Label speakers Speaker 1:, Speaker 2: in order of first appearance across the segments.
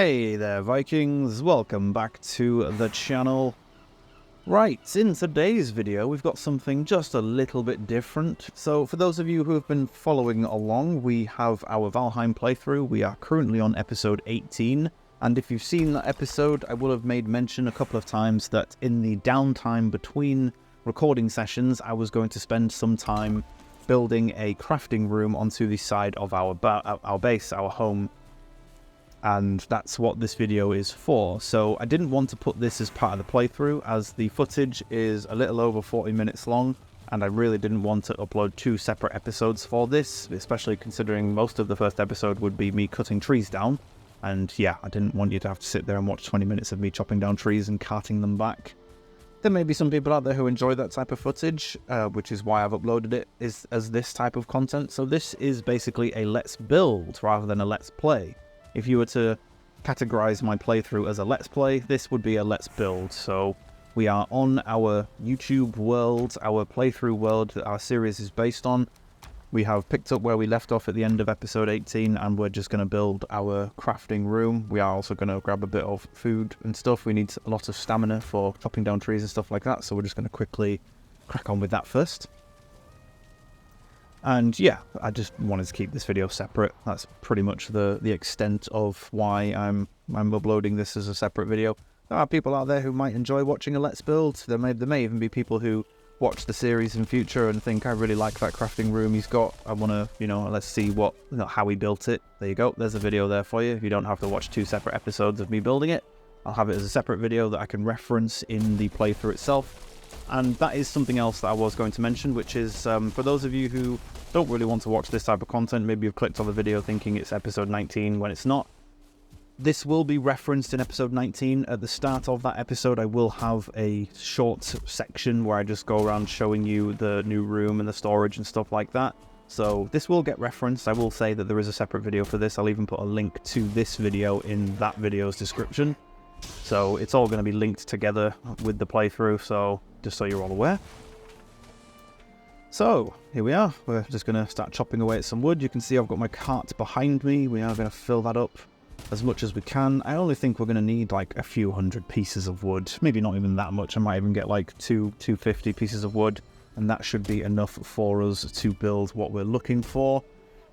Speaker 1: Hey there Vikings, welcome back to the channel. Right, in today's video we've got something just a little bit different. So for those of you who have been following along, we have our Valheim playthrough. We are currently on episode 18, and if you've seen that episode, I will have made mention a couple of times that in the downtime between recording sessions, I was going to spend some time building a crafting room onto the side of our base, our home. And that's what this video is for. So I didn't want to put this as part of the playthrough, as the footage is a little over 40 minutes long, and I really didn't want to upload two separate episodes for this, especially considering most of the first episode would be me cutting trees down. And yeah, I didn't want you to have to sit there and watch 20 minutes of me chopping down trees and carting them back. There may be some people out there who enjoy that type of footage, which is why I've uploaded it as this type of content. So this is basically a let's build rather than a let's play. If you were to categorize my playthrough as a let's play, this would be a let's build. So we are on our YouTube world, our playthrough world that our series is based on. We have picked up where we left off at the end of episode 18, and we're just going to build our crafting room. We are also going to grab a bit of food and stuff. We need a lot of stamina for chopping down trees and stuff like that, so we're just going to quickly crack on with that first. And yeah, I just wanted to keep this video separate. That's pretty much the extent of why I'm uploading this as a separate video. There are people out there who might enjoy watching a let's build. There may even be people who watch the series in future and think, I really like that crafting room he's got. I want to, let's see how he built it. There you go. There's a video there for you. You don't have to watch two separate episodes of me building it. I'll have it as a separate video that I can reference in the playthrough itself. And that is something else that I was going to mention, which is for those of you who don't really want to watch this type of content, maybe you've clicked on the video thinking it's episode 19 when it's not. This will be referenced in episode 19. At the start of that episode, I will have a short section where I just go around showing you the new room and the storage and stuff like that. So this will get referenced. I will say that there is a separate video for this. I'll even put a link to this video in that video's description. So it's all going to be linked together with the playthrough, so just so you're all aware. So here we are. We're just going to start chopping away at some wood. You can see I've got my cart behind me. We are going to fill that up as much as we can. I only think we're going to need like a few hundred pieces of wood. Maybe not even that much. I might even get like 250 pieces of wood, and that should be enough for us to build what we're looking for.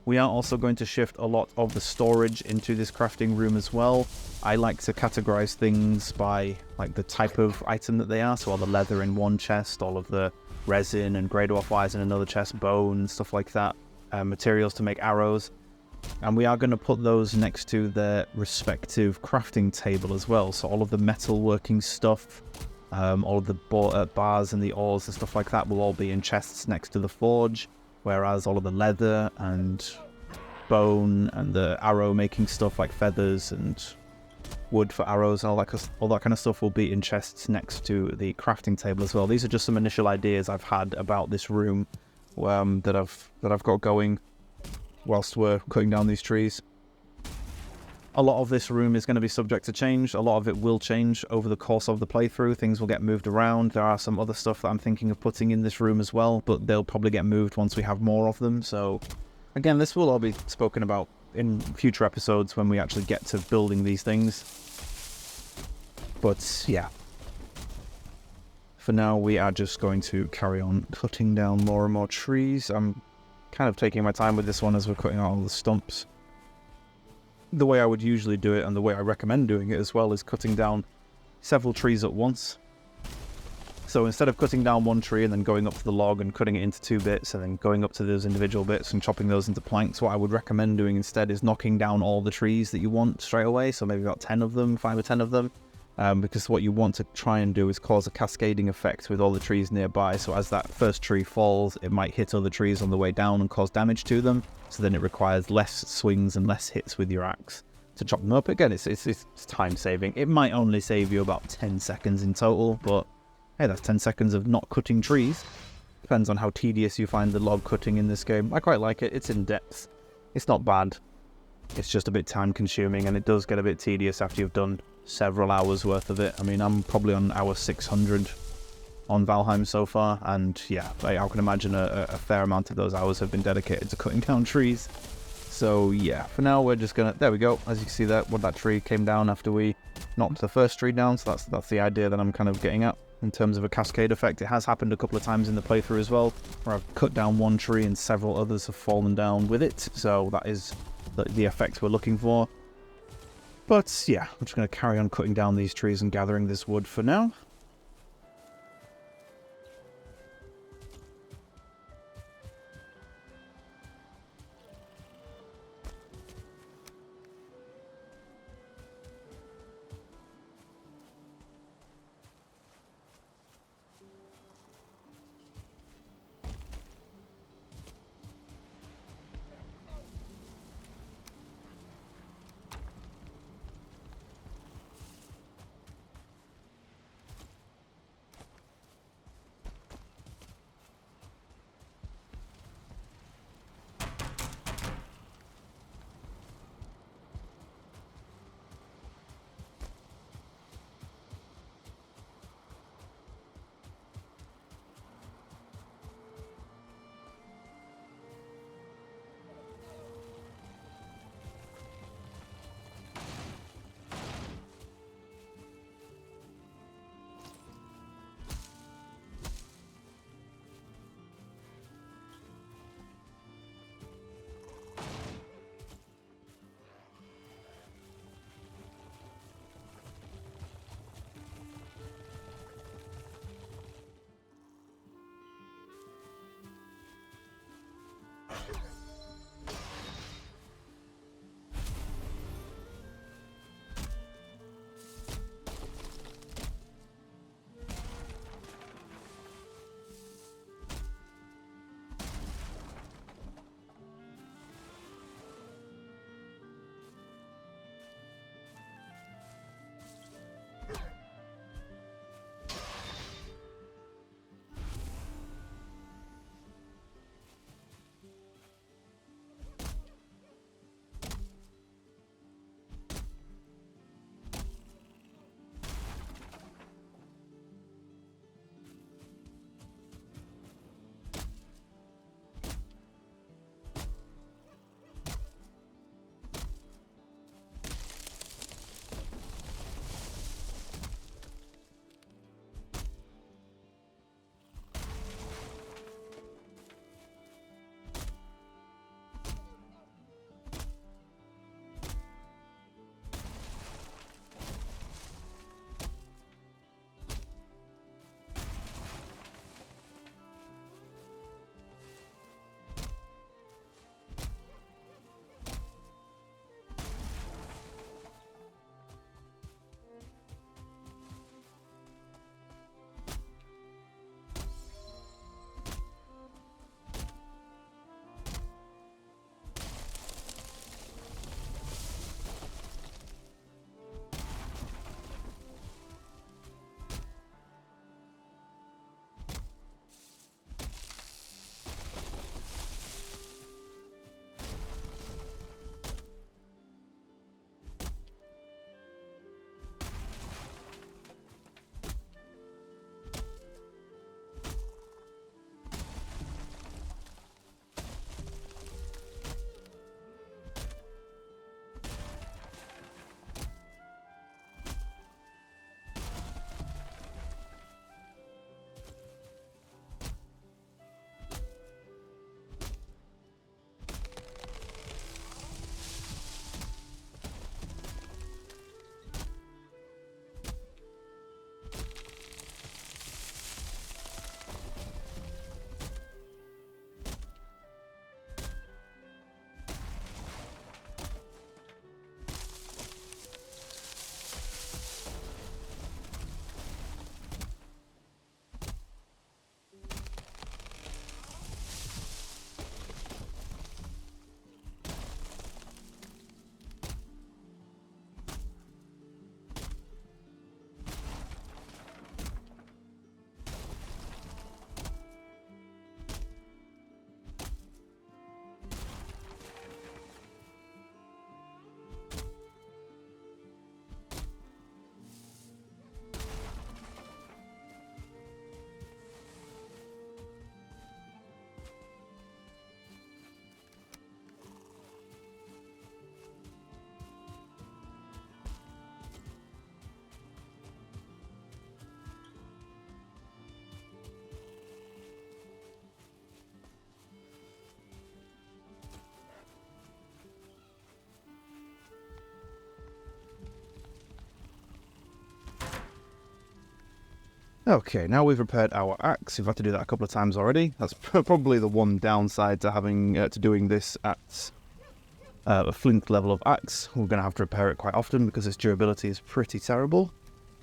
Speaker 1: We are also going to shift a lot of the storage into this crafting room as well. I like to categorize things by like the type of item that they are. So all the leather in one chest, all of the resin and grey dwarf wires in another chest, bone, stuff like that, materials to make arrows. And we are going to put those next to their respective crafting table as well. So all of the metalworking stuff, all of the bars and the oars and stuff like that will all be in chests next to the forge. Whereas all of the leather and bone and the arrow making stuff like feathers and wood for arrows and all that kind of stuff will be in chests next to the crafting table as well. These are just some initial ideas I've had about this room that I've got going whilst we're cutting down these trees. A lot of this room is going to be subject to change. A lot of it will change over the course of the playthrough. Things will get moved around. There are some other stuff that I'm thinking of putting in this room as well, but they'll probably get moved once we have more of them. So again, this will all be spoken about in future episodes when we actually get to building these things. But yeah, for now we are just going to carry on cutting down more and more trees. I'm kind of taking my time with this one as we're cutting out all the stumps. The way I would usually do it, and the way I recommend doing it as well, is cutting down several trees at once. So instead of cutting down one tree and then going up to the log and cutting it into two bits and then going up to those individual bits and chopping those into planks, what I would recommend doing instead is knocking down all the trees that you want straight away. So maybe about 10 of them, 5 or 10 of them. Because what you want to try and do is cause a cascading effect with all the trees nearby. So as that first tree falls, it might hit other trees on the way down and cause damage to them. So then it requires less swings and less hits with your axe to chop them up. Again, it's time saving. It might only save you about 10 seconds in total, but hey, that's 10 seconds of not cutting trees. Depends on how tedious you find the log cutting in this game. I quite like it. It's in depth. It's not bad. It's just a bit time consuming, and it does get a bit tedious after you've done several hours worth of it. I mean, I'm probably on hour 600 on Valheim so far, and yeah, I can imagine a fair amount of those hours have been dedicated to cutting down trees. So yeah, for now we're just gonna, there we go, as you can see that tree came down after we knocked the first tree down, so that's the idea that I'm kind of getting at in terms of a cascade effect. It has happened a couple of times in the playthrough as well, where I've cut down one tree and several others have fallen down with it, so that is the effect we're looking for. But yeah, I'm just going to carry on cutting down these trees and gathering this wood for now. Okay, now we've repaired our axe. We've had to do that a couple of times already. That's probably the one downside to having to doing this at a flint level of axe. We're going to have to repair it quite often because its durability is pretty terrible.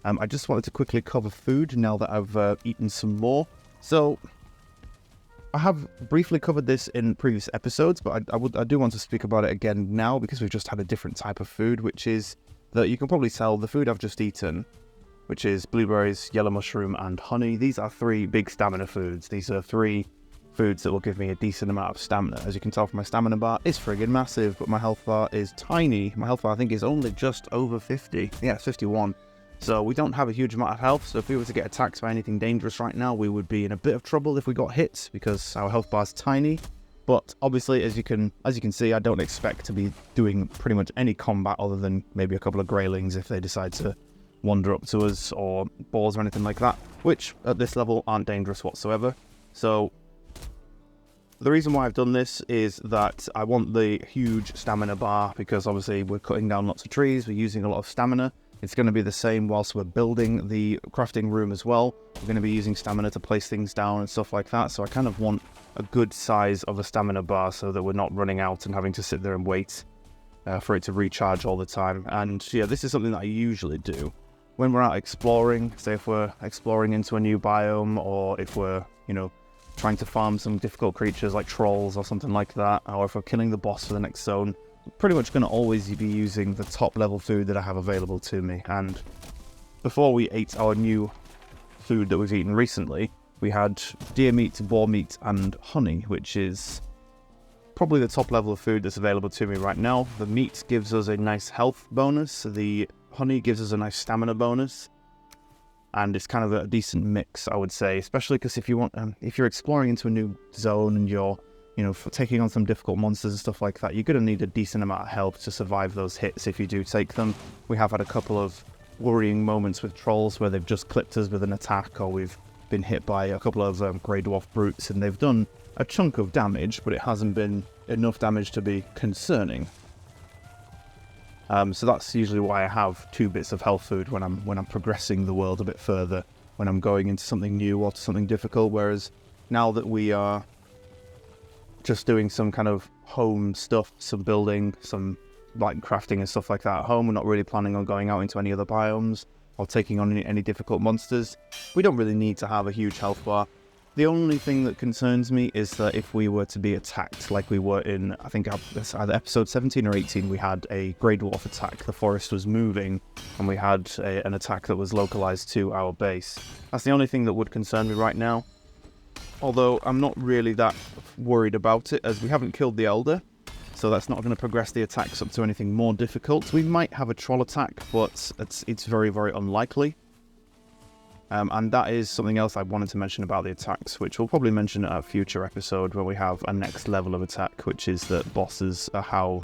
Speaker 1: I just wanted to quickly cover food now that I've eaten some more. So I have briefly covered this in previous episodes, but I do want to speak about it again now because we've just had a different type of food, which is that you can probably tell the food I've just eaten, which is blueberries, yellow mushroom, and honey. These are 3 big stamina foods. These are 3 foods that will give me a decent amount of stamina. As you can tell from my stamina bar, it's friggin' massive, but my health bar is tiny. My health bar, I think, is only just over 50. Yeah, it's 51. So we don't have a huge amount of health, so if we were to get attacked by anything dangerous right now, we would be in a bit of trouble if we got hit, because our health bar is tiny. But obviously, as you can see, I don't expect to be doing pretty much any combat other than maybe a couple of greylings if they decide to wander up to us, or boars or anything like that, which at this level aren't dangerous whatsoever. So the reason why I've done this is that I want the huge stamina bar, because obviously we're cutting down lots of trees, we're using a lot of stamina. It's going to be the same whilst we're building the crafting room as well. We're going to be using stamina to place things down and stuff like that, so I kind of want a good size of a stamina bar so that we're not running out and having to sit there and wait for it to recharge all the time. And yeah, this is something that I usually do when we're out exploring. Say if we're exploring into a new biome, or if we're, trying to farm some difficult creatures like trolls or something like that, or if we're killing the boss for the next zone, I'm pretty much going to always be using the top level food that I have available to me. And before we ate our new food that we've eaten recently, we had deer meat, boar meat, and honey, which is probably the top level of food that's available to me right now. The meat gives us a nice health bonus, the honey gives us a nice stamina bonus, and it's kind of a decent mix, I would say, especially because if you're exploring into a new zone and you're, for taking on some difficult monsters and stuff like that, you're going to need a decent amount of health to survive those hits if you do take them. We have had a couple of worrying moments with trolls where they've just clipped us with an attack, or we've been hit by a couple of grey dwarf brutes and they've done a chunk of damage, but it hasn't been enough damage to be concerning. So that's usually why I have 2 bits of health food when I'm progressing the world a bit further, when I'm going into something new or to something difficult. Whereas now that we are just doing some kind of home stuff, some building, some like crafting and stuff like that at home, we're not really planning on going out into any other biomes or taking on any difficult monsters. We don't really need to have a huge health bar. The only thing that concerns me is that if we were to be attacked like we were in, I think either episode 17 or 18, we had a grey dwarf attack. The forest was moving and we had an attack that was localized to our base. That's the only thing that would concern me right now. Although I'm not really that worried about it, as we haven't killed the elder, so that's not going to progress the attacks up to anything more difficult. We might have a troll attack, but it's very, very unlikely. And that is something else I wanted to mention about the attacks, which we'll probably mention at a future episode when we have a next level of attack, which is that bosses are how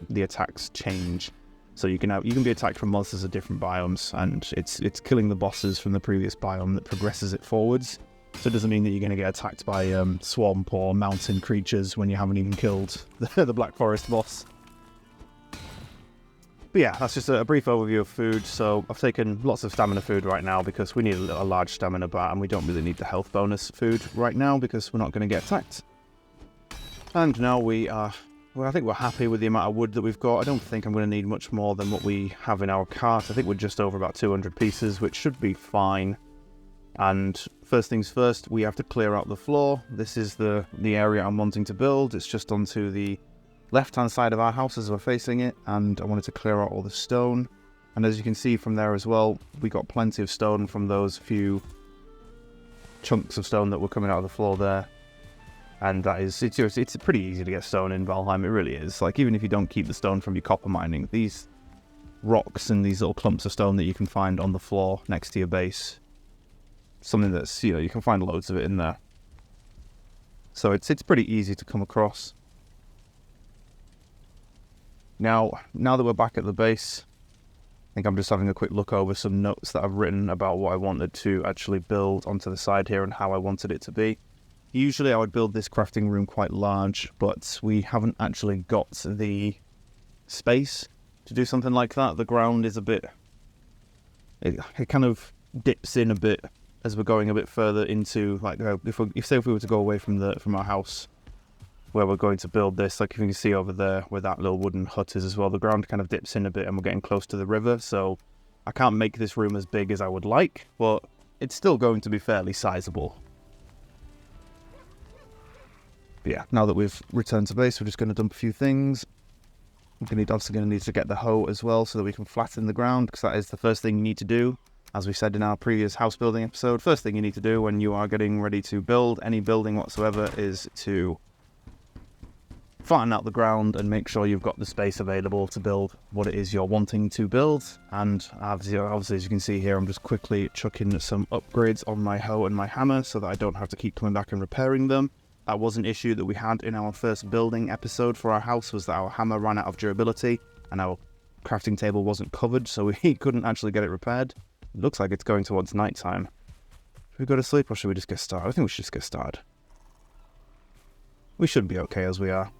Speaker 1: the attacks change. So you can be attacked from monsters of different biomes, and it's killing the bosses from the previous biome that progresses it forwards. So it doesn't mean that you're going to get attacked by swamp or mountain creatures when you haven't even killed the Black Forest boss. But yeah, that's just a brief overview of food. So I've taken lots of stamina food right now because we need a large stamina bar, and we don't really need the health bonus food right now because we're not going to get attacked. And now I think we're happy with the amount of wood that we've got. I don't think I'm going to need much more than what we have in our cart. I think we're just over about 200 pieces, which should be fine. And first things first, we have to clear out the floor. This is the area I'm wanting to build. It's just onto the left-hand side of our house as we're facing it, and I wanted to clear out all the stone. And as you can see from there as well, we got plenty of stone from those few chunks of stone that were coming out of the floor there. And it's pretty easy to get stone in Valheim, it really is. Like, even if you don't keep the stone from your copper mining, these rocks and these little clumps of stone that you can find on the floor next to your base, something that's, you can find loads of it in there. So it's pretty easy to come across. Now that we're back at the base, I think I'm just having a quick look over some notes that I've written about what I wanted to actually build onto the side here and how I wanted it to be. Usually I would build this crafting room quite large, but we haven't actually got the space to do something like that. The ground is a bit... It kind of dips in a bit as we're going a bit further into, like, if we were to go away from our house where we're going to build this, like if you can see over there where that little wooden hut is as well, the ground kind of dips in a bit and we're getting close to the river, so I can't make this room as big as I would like, but it's still going to be fairly sizable. But yeah, now that we've returned to base, we're just going to dump a few things. We're obviously going to need to get the hoe as well so that we can flatten the ground, because that is the first thing you need to do. As we said in our previous house building episode, first thing you need to do when you are getting ready to build any building whatsoever is to flatten out the ground and make sure you've got the space available to build what it is you're wanting to build. And obviously, as you can see here, I'm just quickly chucking some upgrades on my hoe and my hammer so that I don't have to keep coming back and repairing them. That was an issue that we had in our first building episode for our house, was that our hammer ran out of durability and our crafting table wasn't covered, so we couldn't actually get it repaired. It looks like it's going towards night time. Should we go to sleep or should we just get started? I think we should just get started. We should be okay as we are.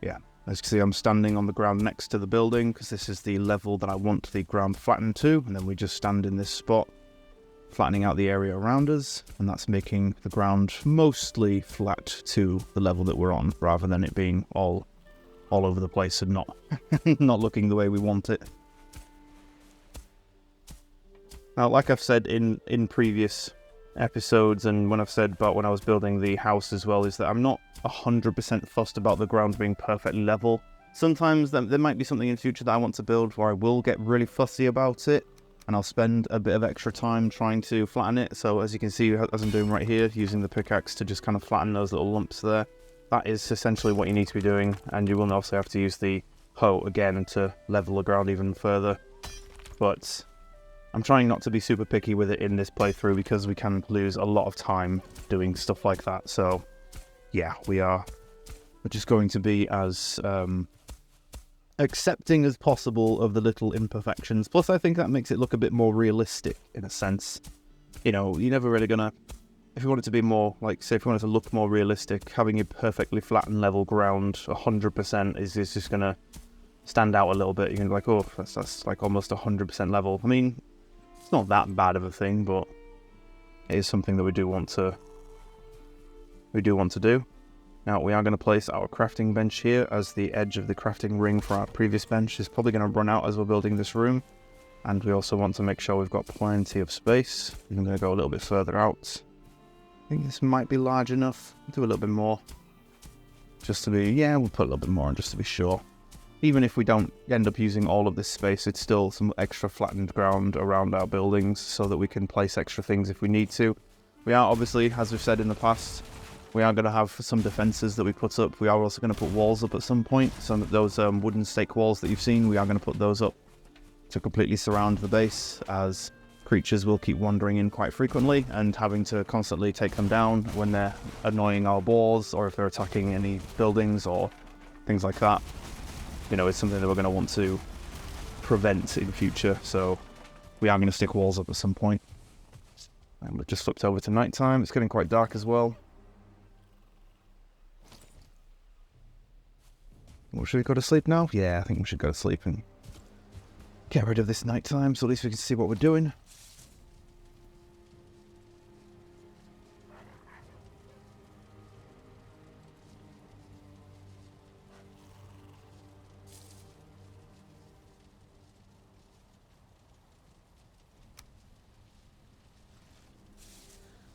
Speaker 1: Yeah, as you can see, I'm standing on the ground next to the building because this is the level that I want the ground flattened to, and then we just stand in this spot, flattening out the area around us, and that's making the ground mostly flat to the level that we're on, rather than it being all over the place and not not looking the way we want it. Now, like I've said in previous episodes, and when I've said about when I was building the house as well, is that I'm not 100% fussed about the ground being perfectly level. Sometimes there might be something in the future that I want to build where I will get really fussy about it, and I'll spend a bit of extra time trying to flatten it. So as you can see, as I'm doing right here, using the pickaxe to just kind of flatten those little lumps there, that is essentially what you need to be doing, and you will also have to use the hoe again to level the ground even further. But I'm trying not to be super picky with it in this playthrough because we can lose a lot of time doing stuff like that. So yeah, we're just going to be as accepting as possible of the little imperfections. Plus, I think that makes it look a bit more realistic in a sense. You know, you're never really gonna, if you want it to be more, like, say if you want it to look more realistic, having a perfectly flat and level ground 100% is just gonna stand out a little bit. You're gonna be like, oh, that's like almost 100% level. I mean, it's not that bad of a thing, but it is something that we do want to do. Now, we are going to place our crafting bench here, as the edge of the crafting ring for our previous bench is probably going to run out as we're building this room. And we also want to make sure we've got plenty of space. I'm going to go a little bit further out. I think this might be large enough. Do a little bit more. Just to be, yeah, we'll put a little bit more on just to be sure. Even if we don't end up using all of this space, it's still some extra flattened ground around our buildings so that we can place extra things if we need to. We are obviously, as we've said in the past, we are going to have some defences that we put up. We are also going to put walls up at some point. Some of those wooden stake walls that you've seen, we are going to put those up to completely surround the base, as creatures will keep wandering in quite frequently and having to constantly take them down when they're annoying our walls or if they're attacking any buildings or things like that. You know, it's something that we're going to want to prevent in future, so we are going to stick walls up at some point. And we've just flipped over to nighttime. It's getting quite dark as well. Well, should we go to sleep now? Yeah, I think we should go to sleep and get rid of this nighttime, so at least we can see what we're doing.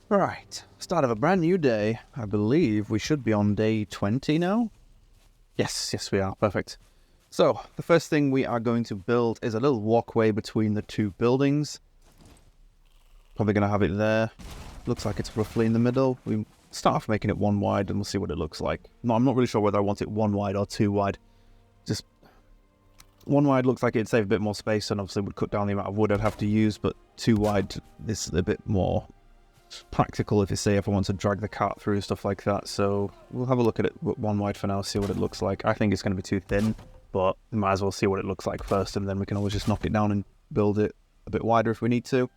Speaker 1: Right, start of a brand new day. I believe we should be on day 20 now. Yes, we are. Perfect. So, the first thing we are going to build is a little walkway between the two buildings. Probably going to have it there. Looks like it's roughly in the middle. We start off making it one wide and we'll see what it looks like. No, I'm not really sure whether I want it one wide or two wide. Just one wide looks like it'd save a bit more space and obviously would cut down the amount of wood I'd have to use, but two wide is a bit more practical if I want to drag the cart through, stuff like that. So we'll have a look at it one wide for now, see what it looks like. I think it's going to be too thin, but we might as well see what it looks like first, and then we can always just knock it down and build it a bit wider if we need to.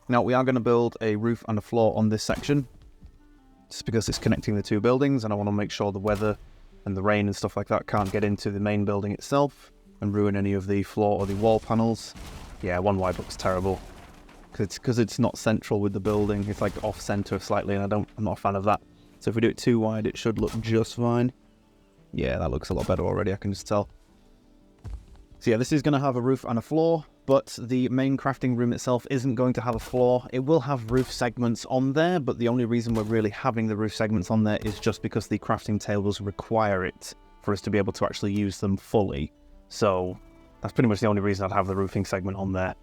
Speaker 1: Now, we are going to build a roof and a floor on this section, just because it's connecting the two buildings, and I want to make sure the weather and the rain and stuff like that can't get into the main building itself and ruin any of the floor or the wall panels. Yeah, one wide looks terrible. because it's not central with the building. It's like off center slightly, and I'm not a fan of that. So if we do it too wide, it should look just fine. Yeah, that looks a lot better already, I can just tell. So yeah, this is going to have a roof and a floor, but the main crafting room itself isn't going to have a floor. It will have roof segments on there, but the only reason we're really having the roof segments on there is just because the crafting tables require it for us to be able to actually use them fully. So that's pretty much the only reason I'd have the roofing segment on there.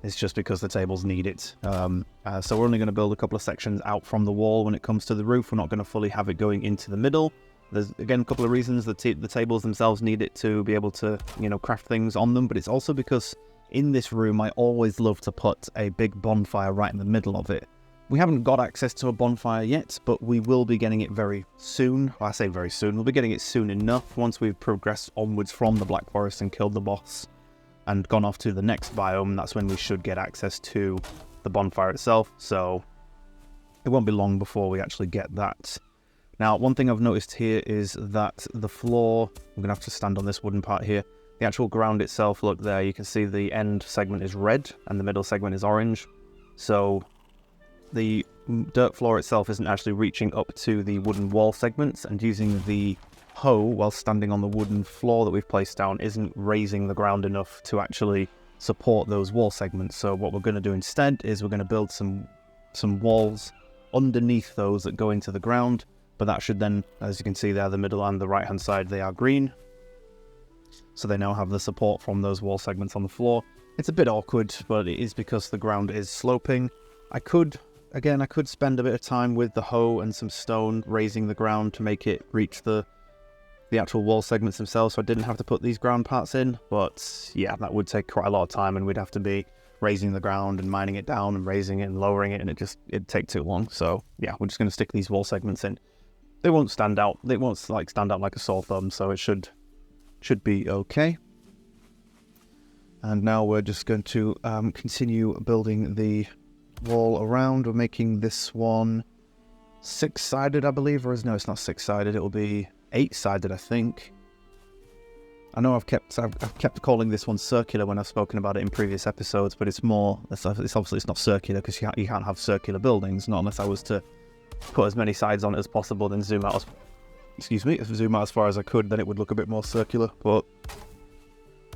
Speaker 1: It's just because the tables need it. So we're only going to build a couple of sections out from the wall when it comes to the roof. We're not going to fully have it going into the middle. There's, again, a couple of reasons. The tables themselves need it to be able to, craft things on them. But it's also because in this room, I always love to put a big bonfire right in the middle of it. We haven't got access to a bonfire yet, but we will be getting it very soon. Well, I say very soon. We'll be getting it soon enough once we've progressed onwards from the Black Forest and killed the boss and gone off to the next biome. That's when we should get access to the bonfire itself. So it won't be long before we actually get that. Now, one thing I've noticed here is that the floor, I'm going to have to stand on this wooden part here. The actual ground itself, look there, you can see the end segment is red and the middle segment is orange. So the dirt floor itself isn't actually reaching up to the wooden wall segments, and using the hoe while standing on the wooden floor that we've placed down isn't raising the ground enough to actually support those wall segments. So what we're going to do instead is we're going to build some walls underneath those that go into the ground, but that should then, as you can see there, the middle and the right hand side, they are green. So they now have the support from those wall segments on the floor. It's a bit awkward, but it is because the ground is sloping. I could spend a bit of time with the hoe and some stone raising the ground to make it reach the actual wall segments themselves, so I didn't have to put these ground parts in. But yeah, that would take quite a lot of time, and we'd have to be raising the ground and mining it down and raising it and lowering it, and it'd take too long. So yeah, we're just going to stick these wall segments in. They won't stand out. They won't stand out like a sore thumb, so it should be okay. And now we're just going to continue building the wall around. We're making this one 6-sided, I believe, or no, it's not 6-sided. It will be 8-sided, I think. I know I've kept calling this one circular when I've spoken about it in previous episodes, but it's obviously it's not circular because you can't have circular buildings, not unless I was to put as many sides on it as possible, then zoom out as far as I could, then it would look a bit more circular. But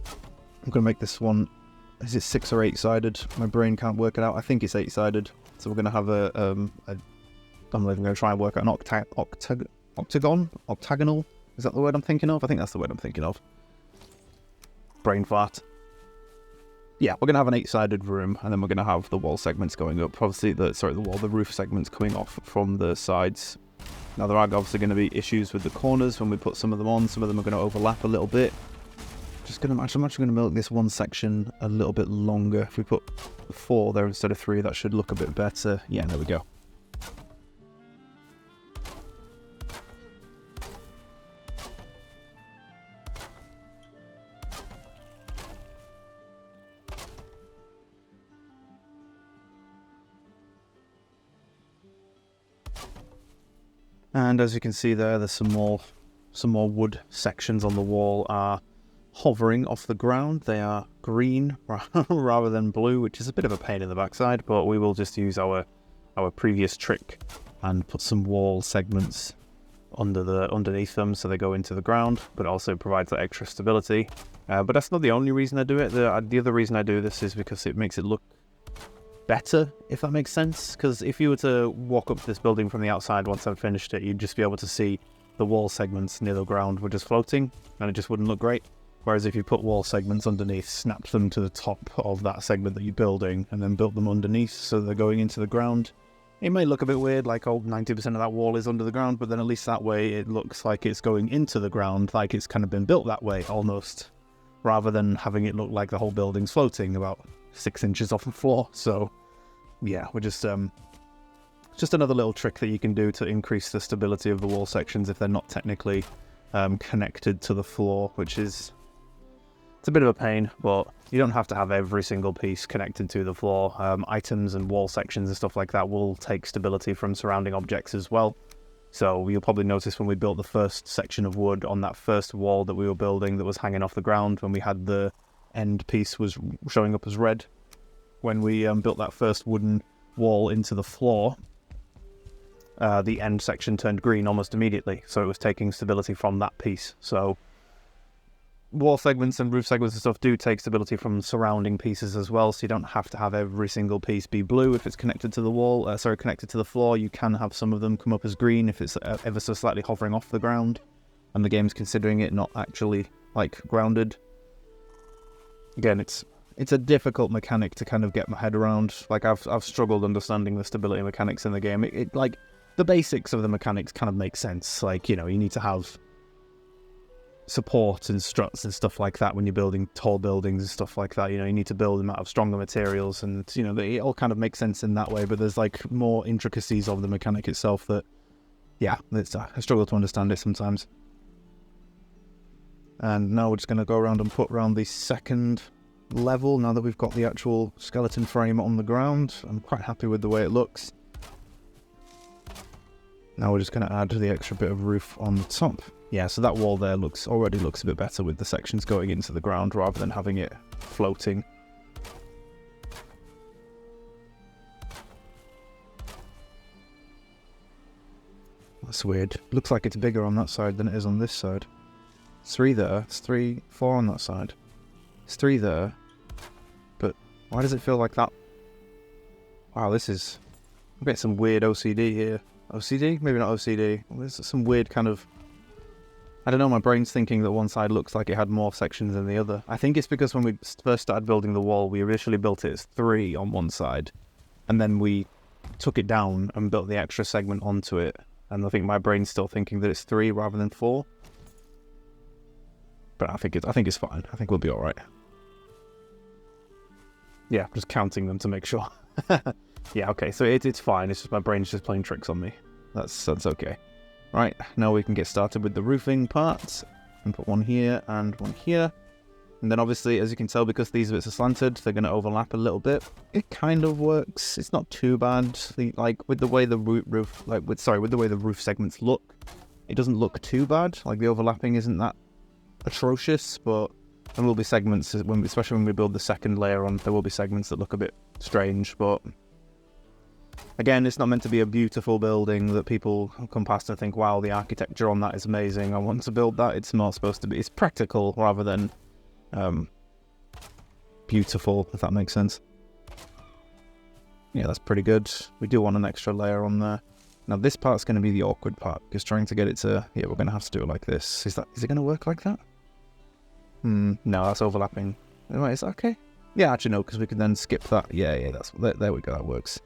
Speaker 1: I'm going to make this one, is it 6 or 8-sided? My brain can't work it out. I think it's 8-sided. So we're going to have I'm not even going to try and work out an octagonal. Is that the word I'm thinking of? I think that's the word I'm thinking of. Brain fart. Yeah, we're going to have an 8-sided room, and then we're going to have the wall segments going up. Obviously, the roof segments coming off from the sides. Now, there are obviously going to be issues with the corners when we put some of them on. Some of them are going to overlap a little bit. I'm actually going to make this one section a little bit longer. If we put 4 there instead of 3, that should look a bit better. Yeah, there we go. And as you can see there's some more wood sections on the wall are hovering off the ground. They are green rather than blue, which is a bit of a pain in the backside, but we will just use our previous trick and put some wall segments underneath them so they go into the ground, but also provides that extra stability. But that's not the only reason I do it. The other reason I do this is because it makes it look better, if that makes sense. Because if you were to walk up to this building from the outside once I've finished it, you'd just be able to see the wall segments near the ground were just floating, and it just wouldn't look great. Whereas if you put wall segments underneath, snapped them to the top of that segment that you're building, and then built them underneath so they're going into the ground, it may look a bit weird, like 90% of that wall is under the ground, but then at least that way it looks like it's going into the ground, like it's kind of been built that way almost, rather than having it look like the whole building's floating about 6 inches off the floor. So yeah, we're just another little trick that you can do to increase the stability of the wall sections if they're not technically connected to the floor, which is, it's a bit of a pain, but you don't have to have every single piece connected to the floor. Items and wall sections and stuff like that will take stability from surrounding objects as well. So you'll probably notice when we built the first section of wood on that first wall that we were building that was hanging off the ground, when we had the end piece was showing up as red, when we built that first wooden wall into the floor, the end section turned green almost immediately, so it was taking stability from that piece. So wall segments and roof segments and stuff do take stability from surrounding pieces as well, so you don't have to have every single piece be blue if it's connected to the wall, connected to the floor. You can have some of them come up as green if it's ever so slightly hovering off the ground and the game's considering it not actually like grounded. Again, it's a difficult mechanic to kind of get my head around. Like I've struggled understanding the stability mechanics in the game. It like the basics of the mechanics kind of make sense. Like, you know, you need to have support and struts and stuff like that when you're building tall buildings and stuff like that. You know, you need to build them out of stronger materials, and you know, it all kind of makes sense in that way. But there's like more intricacies of the mechanic itself that, yeah, I struggle to understand it sometimes. And now we're just going to go around and put around the second level now that we've got the actual skeleton frame on the ground. I'm quite happy with the way it looks. Now we're just going to add the extra bit of roof on the top. Yeah, so that wall there already looks a bit better with the sections going into the ground rather than having it floating. That's weird. Looks like it's bigger on that side than it is on this side. It's 3 there. It's 3, 4 on that side. It's 3 there. But why does it feel like that? Wow, I'm getting some weird OCD here. OCD? Maybe not OCD. There's some weird kind of... I don't know, my brain's thinking that one side looks like it had more sections than the other. I think it's because when we first started building the wall, we initially built it as 3 on one side. And then we took it down and built the extra segment onto it. And I think my brain's still thinking that it's 3 rather than 4. But I think it's fine. I think we'll be alright. Yeah, just counting them to make sure. Yeah, okay, so it's fine. It's just my brain's just playing tricks on me. That's okay. Right, now we can get started with the roofing parts. And put one here and one here. And then obviously, as you can tell, because these bits are slanted, they're going to overlap a little bit. It kind of works. It's not too bad. Like with the way the with the way the roof segments look, it doesn't look too bad. Like the overlapping isn't that atrocious, but there will be segments, especially when we build the second layer on, there will be segments that look a bit strange. But again, it's not meant to be a beautiful building that people come past and think, wow, the architecture on that is amazing, I want to build that. It's more supposed to be, it's practical rather than beautiful, if that makes sense. Yeah, that's pretty good. We do want an extra layer on there. Now this part's going to be the awkward part, because trying to get it to, yeah, we're going to have to do it like this. Is it going to work like that? No, that's overlapping. Anyway, is that okay? Yeah, actually no, because we can then skip that. Yeah, there we go, that works.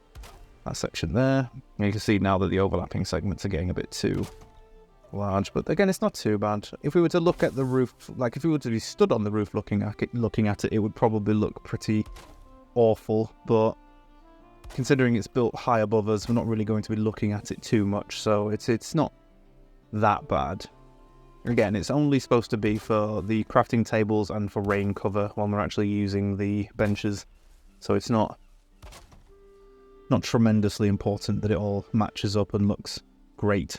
Speaker 1: That section there. And you can see now that the overlapping segments are getting a bit too large, but again, it's not too bad. If we were to look at the roof, like if we were to be stood on the roof looking at it, it would probably look pretty awful, but considering it's built high above us, we're not really going to be looking at it too much, so it's not that bad. Again, it's only supposed to be for the crafting tables and for rain cover when we're actually using the benches, so it's not tremendously important that it all matches up and looks great.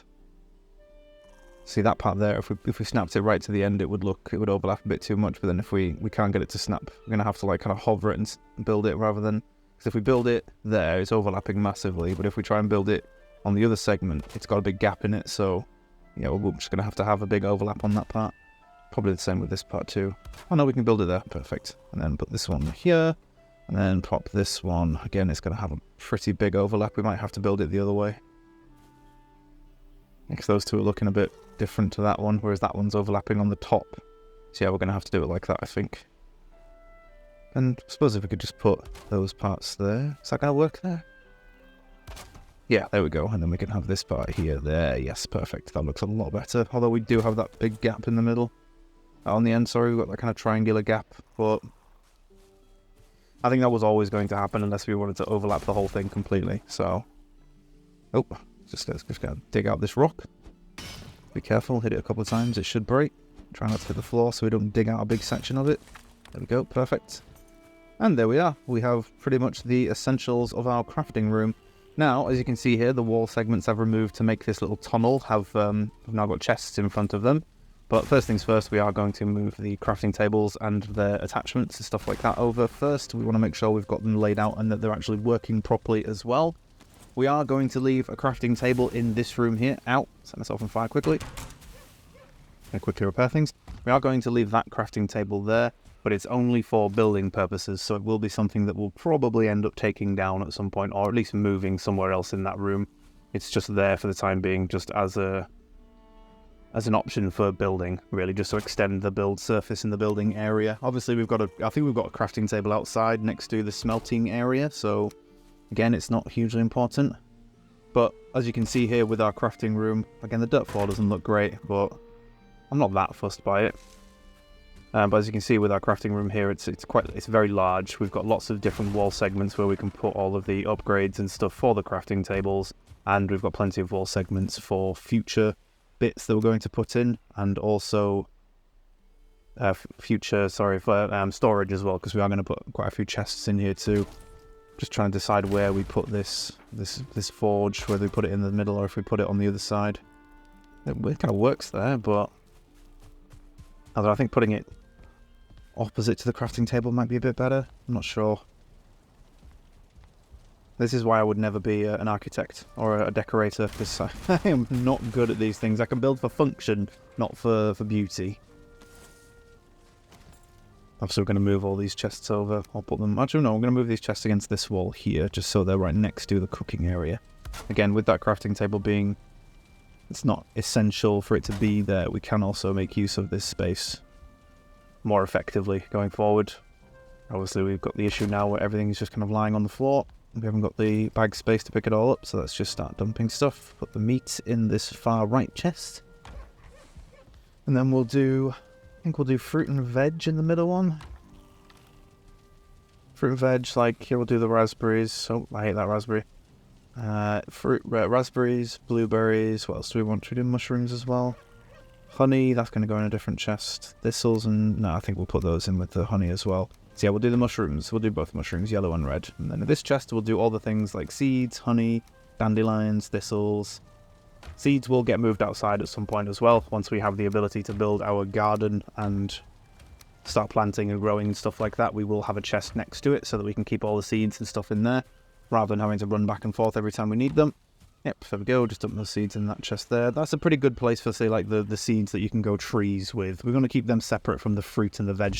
Speaker 1: See that part there, if we snapped it right to the end, it would overlap a bit too much, but then if we can't get it to snap, we're going to have to like kind of hover it and build it rather than, because if we build it there, it's overlapping massively, but if we try and build it on the other segment, it's got a big gap in it, so yeah, we're just going to have a big overlap on that part. Probably the same with this part too. Oh no, we can build it there, perfect. And then put this one here, and then pop this one. Again, it's going to have a pretty big overlap. We might have to build it the other way, because those two are looking a bit different to that one, whereas that one's overlapping on the top. So yeah, we're going to have to do it like that, I think. And I suppose if we could just put those parts there. Is that going to work there? Yeah, there we go. And then we can have this part here, there. Yes, perfect. That looks a lot better. Although we do have that big gap in the middle. On the end, sorry, we've got that kind of triangular gap. But I think that was always going to happen unless we wanted to overlap the whole thing completely. So, oh, just gotta dig out this rock. Be careful, hit it a couple of times. It should break. Try not to hit the floor so we don't dig out a big section of it. There we go, perfect. And there we are. We have pretty much the essentials of our crafting room. Now, as you can see here, the wall segments I've removed to make this little tunnel have now got chests in front of them. But first things first, we are going to move the crafting tables and their attachments and stuff like that over first. We want to make sure we've got them laid out and that they're actually working properly as well. We are going to leave a crafting table in this room here. Ow, set myself on fire quickly. Gonna quickly repair things. We are going to leave that crafting table there, but it's only for building purposes, so it will be something that we'll probably end up taking down at some point, or at least moving somewhere else in that room. It's just there for the time being, just as an option for building, really, just to extend the build surface in the building area. Obviously, I think we've got a crafting table outside next to the smelting area, so again, it's not hugely important. But as you can see here with our crafting room, again, the dirt floor doesn't look great, but I'm not that fussed by it. But as you can see with our crafting room here, it's very large. We've got lots of different wall segments where we can put all of the upgrades and stuff for the crafting tables, and we've got plenty of wall segments for future bits that we're going to put in, and also storage as well, because we are going to put quite a few chests in here too. Just trying to decide where we put this forge, whether we put it in the middle or if we put it on the other side. It kind of works there, but although I think putting it opposite to the crafting table might be a bit better. I'm not sure. This is why I would never be an architect or a decorator, because I am not good at these things. I can build for function, not for beauty. Obviously, we're going to move all these chests over. I'll put them... Actually, no, I'm going to move these chests against this wall here, just so they're right next to the cooking area. Again, with that crafting table being... It's not essential for it to be there. We can also make use of this space more effectively going forward. Obviously, we've got the issue now where everything's just kind of lying on the floor. We haven't got the bag space to pick it all up, so let's just start dumping stuff. Put the meat in this far right chest. And then we'll do... I think we'll do fruit and veg in the middle one. Fruit and veg, like here we'll do the raspberries. Oh, I hate that raspberry. Raspberries, blueberries. What else do we want? Should we do mushrooms as well? Honey, that's going to go in a different chest. Thistles and... No, I think we'll put those in with the honey as well. So yeah, we'll do the mushrooms. We'll do both mushrooms, yellow and red. And then in this chest, we'll do all the things like seeds, honey, dandelions, thistles. Seeds will get moved outside at some point as well, once we have the ability to build our garden and start planting and growing and stuff like that. We will have a chest next to it so that we can keep all the seeds and stuff in there, rather than having to run back and forth every time we need them. Yep, there we go, just dump those seeds in that chest there. That's a pretty good place for, say, like the seeds that you can go trees with. We're going to keep them separate from the fruit and the veg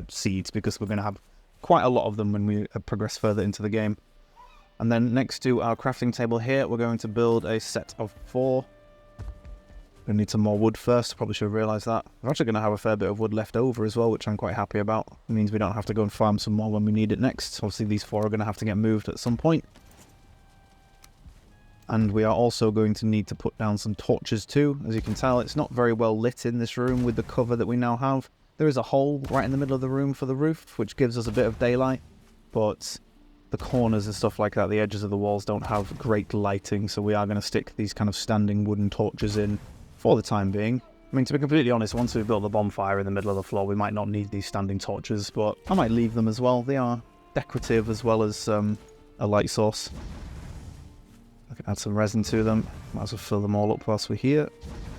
Speaker 1: seeds, because we're going to have quite a lot of them when we progress further into the game. And then next to our crafting table here, we're going to build a set of 4. We're going to need some more wood first. Probably should have realised that. We're actually going to have a fair bit of wood left over as well, which I'm quite happy about. It means we don't have to go and farm some more when we need it next. Obviously, these 4 are going to have to get moved at some point. And we are also going to need to put down some torches too. As you can tell, it's not very well lit in this room with the cover that we now have. There is a hole right in the middle of the room for the roof, which gives us a bit of daylight, but the corners and stuff like that, the edges of the walls don't have great lighting, so we are going to stick these kind of standing wooden torches in for the time being. I mean, to be completely honest, once we've built the bonfire in the middle of the floor, we might not need these standing torches, but I might leave them as well. They are decorative as well as a light source. I can add some resin to them. Might as well fill them all up whilst we're here.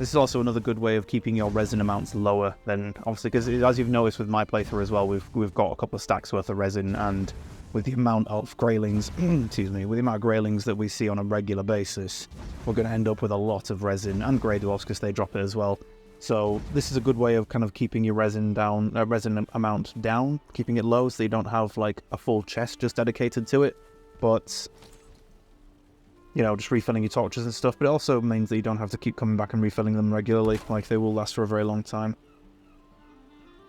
Speaker 1: This is also another good way of keeping your resin amounts lower than, obviously, because as you've noticed with my playthrough as well, we've got a couple of stacks worth of resin, and with the amount of graylings, excuse me, with the amount of graylings that we see on a regular basis, we're going to end up with a lot of resin, and grey dwarfs because they drop it as well. So this is a good way of kind of keeping your resin amount down, keeping it low so you don't have like a full chest just dedicated to it, but you know, just refilling your torches and stuff. But it also means that you don't have to keep coming back and refilling them regularly, like they will last for a very long time.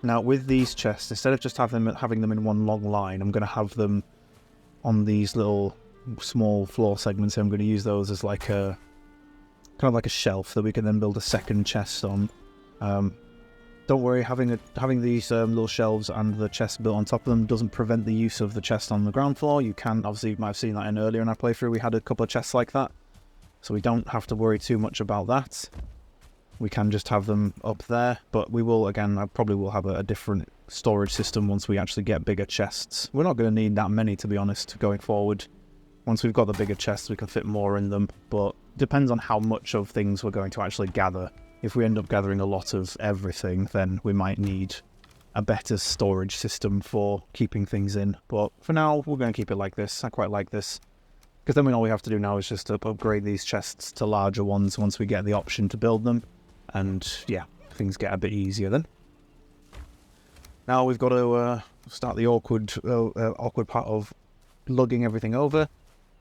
Speaker 1: Now, with these chests, instead of just having them in one long line, I'm going to have them on these little small floor segments here. I'm going to use those as like a kind of like a shelf that we can then build a second chest on. Don't worry, having these little shelves and the chest built on top of them doesn't prevent the use of the chest on the ground floor. You can, obviously, you might have seen that earlier in our playthrough. We had a couple of chests like that, so we don't have to worry too much about that. We can just have them up there, but we will, again, I probably will have a different storage system once we actually get bigger chests. We're not going to need that many, to be honest, going forward. Once we've got the bigger chests, we can fit more in them, but it depends on how much of things we're going to actually gather. if we end up gathering a lot of everything, then we might need a better storage system for keeping things in. But for now, we're going to keep it like this. I quite like this. Because then all we have to do now is just upgrade these chests to larger ones once we get the option to build them. And yeah, things get a bit easier then. Now we've got to start the awkward part of lugging everything over.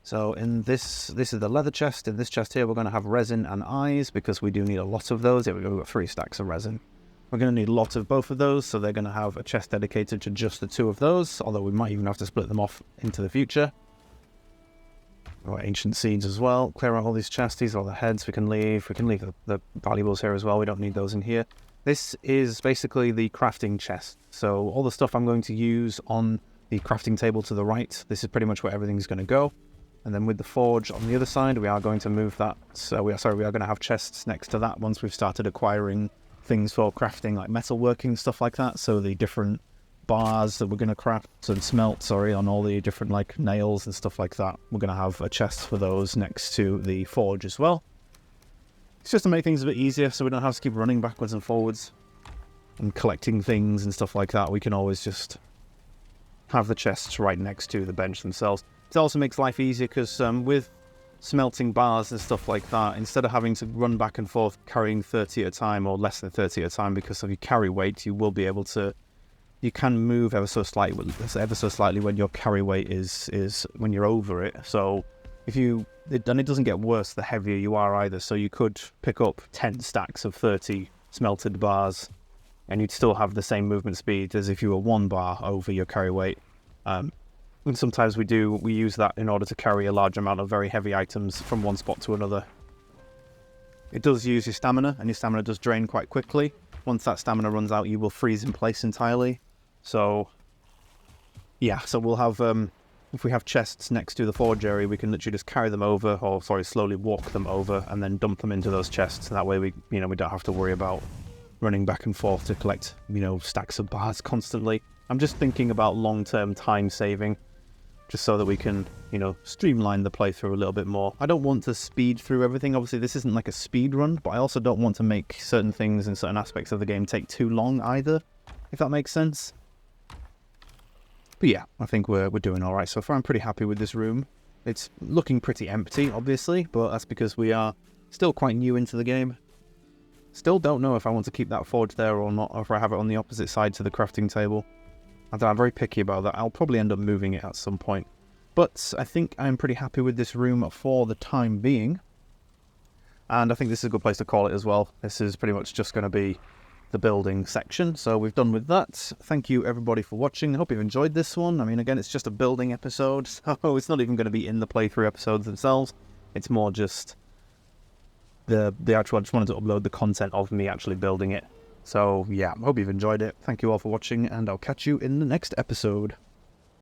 Speaker 1: So in this is the leather chest. In this chest here, we're going to have resin and eyes, because we do need a lot of those. Yeah, we've got 3 stacks of resin. We're going to need a lot of both of those, so they're going to have a chest dedicated to just the 2 of those, although we might even have to split them off into the future. We've got ancient seeds as well. Clear out all these chests. These are all the heads we can leave. We can leave the valuables here as well. We don't need those in here. This is basically the crafting chest. So all the stuff I'm going to use on the crafting table to the right, this is pretty much where everything's going to go. And then with the forge on the other side, we are going to move that. So we are going to have chests next to that once we've started acquiring things for crafting, like metalworking, stuff like that. So the different bars that we're going to craft and smelt, on all the different like nails and stuff like that. We're going to have a chest for those next to the forge as well. It's just to make things a bit easier, so we don't have to keep running backwards and forwards and collecting things and stuff like that. We can always just have the chests right next to the bench themselves. It also makes life easier because with smelting bars and stuff like that, instead of having to run back and forth carrying 30 at a time or less than 30 at a time, because if you carry weight, you will be able to, you can move ever so slightly when your carry weight is when you're over it. So if you, and it doesn't get worse the heavier you are either, so you could pick up 10 stacks of 30 smelted bars and you'd still have the same movement speed as if you were 1 bar over your carry weight. And sometimes we use that in order to carry a large amount of very heavy items from one spot to another. It does use your stamina, and your stamina does drain quite quickly. Once that stamina runs out, you will freeze in place entirely. So yeah, so we'll have, if we have chests next to the forge area, we can literally just carry them over, or slowly walk them over and then dump them into those chests. That way we don't have to worry about running back and forth to collect, stacks of bars constantly. I'm just thinking about long-term time saving, just so that we can, streamline the playthrough a little bit more. I don't want to speed through everything. Obviously, this isn't like a speed run, but I also don't want to make certain things and certain aspects of the game take too long either, if that makes sense. But yeah, I think we're doing all right so far. I'm pretty happy with this room. It's looking pretty empty, obviously, but that's because we are still quite new into the game. Still don't know if I want to keep that forge there or not, or if I have it on the opposite side to the crafting table. I'm very picky about that. I'll probably end up moving it at some point. But I think I'm pretty happy with this room for the time being. And I think this is a good place to call it as well. This is pretty much just going to be the building section. So we've done with that. Thank you everybody for watching. I hope you've enjoyed this one. I mean, again, it's just a building episode, so it's not even going to be in the playthrough episodes themselves. It's more just the actual, I just wanted to upload the content of me actually building it. So yeah, I hope you've enjoyed it. Thank you all for watching, and I'll catch you in the next episode.